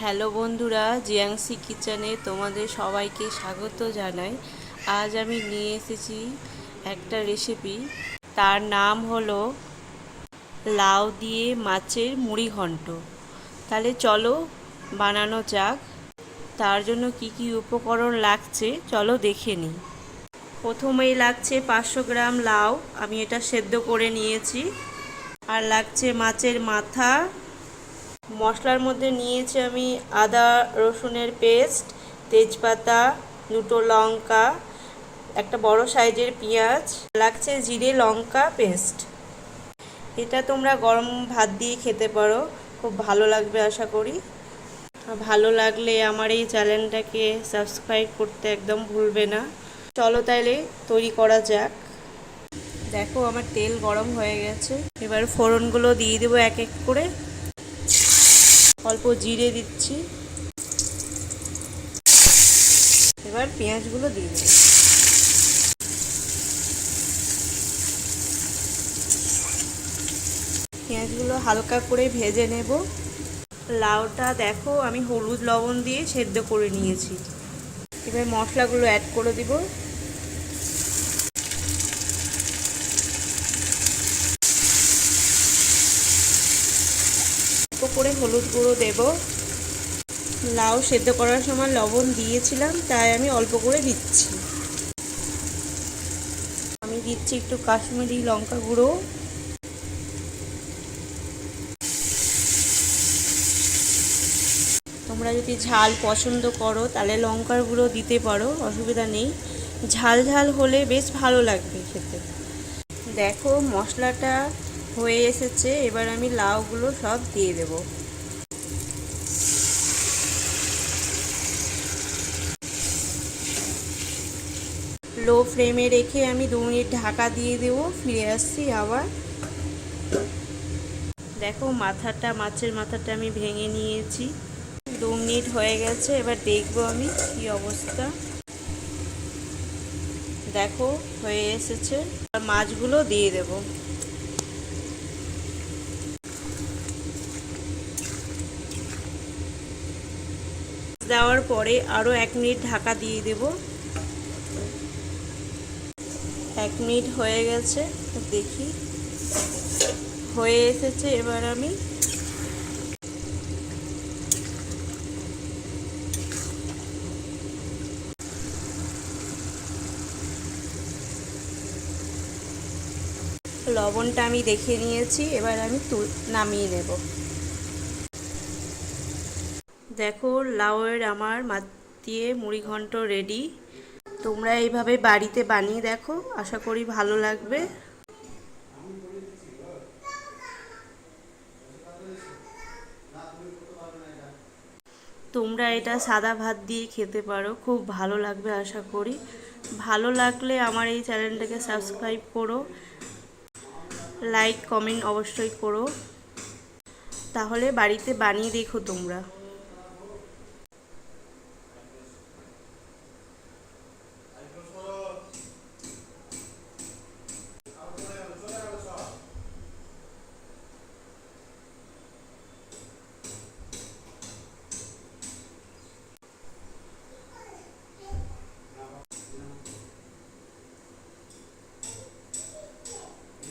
Hello বন্ধুরা, Jiangxi কিচেনে তোমাদের সবাইকে স্বাগত জানাই। আজ আমি নিয়ে এসেছি একটা রেসিপি, তার নাম হলো লাউ দিয়ে মাছের মুড়ি ঘন্ট। তাহলে চলো বানানো যাক। তার জন্য কি কি উপকরণ লাগছে চলো দেখে নিই। প্রথমেই লাগছে 500 গ্রাম লাউ, আমি এটা সেদ্ধ করে নিয়েছি। আর লাগছে মাছের মাথা। মশলার মধ্যে নিয়েছি আমি আদা রসুনের পেস্ট, তেজপাতা, দুটো লঙ্কা, একটা বড় সাইজের পেঁয়াজ, লাগছে জিরে লঙ্কা পেস্ট। এটা তোমরা গরম ভাত দিয়ে খেতে পারো, খুব ভালো লাগবে আশা করি। ভালো লাগলে আমার এই চ্যানেলটাকে সাবস্ক্রাইব করতে একদম ভুলবে না। চলো তাইলে তৈরি করা যাক। দেখো আমার তেল গরম হয়ে গেছে, এবার ফোড়নগুলো দিয়ে দেবো এক এক করে। অল্প জিরে দিচ্ছি, এবার পেঁয়াজগুলো দিয়ে দেব। পেঁয়াজগুলো হালকা করে ভেজে নেব। লাউটা দেখো আমি হলুদ লবণ দিয়ে সেদ্ধ করে নিয়েছি। এবার মশলাগুলো অ্যাড করে দিব। অল্প করে হলুদ গুঁড়ো দেব। লাউ সেদ্ধ করার সময় লবণ দিয়েছিলাম, তাই আমি অল্প করে দিচ্ছি। আমি দিচ্ছি একটু কাশ্মীরি লঙ্কা গুঁড়ো। তোমরা যদি ঝাল পছন্দ করো তাহলে লঙ্কার গুঁড়ো দিতে পারো, অসুবিধা নেই। ঝাল ঝাল হলে বেশ ভালো লাগবে খেতে। দেখো মশলাটা হয়ে এসেছে, এবার আমি লাউগুলো সব দিয়ে দেব। লো ফ্লেমে রেখে আমি 2 মিনিট ঢাকা দিয়ে দেব, ফিরে আসছি আবার। দেখো মাছের মাথাটা আমি ভেঙে নিয়েছি। 2 মিনিট হয়ে গেছে, এবার দেখবো আমি কি অবস্থা। দেখো হয়ে এসেছে, আর মাছগুলো দিয়ে দেব। দেওয়ার পরে আরও 1 মিনিট ঢাকা দিয়ে দেব। 1 মিনিট হয়ে গেছে, দেখি হয়ে এসেছে। এবার আমি লবণটা আমি দেখে নিয়েছি, এবার আমি নামিয়ে নেব। দেখো লাউয়ের আমার মাছ দিয়ে মুড়ি ঘন্ট রেডি। তোমরা এইভাবে বাড়িতে বানিয়ে দেখো, আশা করি ভালো লাগবে। তোমরা এটা সাদা ভাত দিয়ে খেতে পারো, খুব ভালো লাগবে আশা করি। ভালো লাগলে আমার এই চ্যানেলটাকে সাবস্ক্রাইব করো, লাইক কমেন্ট অবশ্যই করো। তাহলে বাড়িতে বানিয়ে দেখো তোমরা।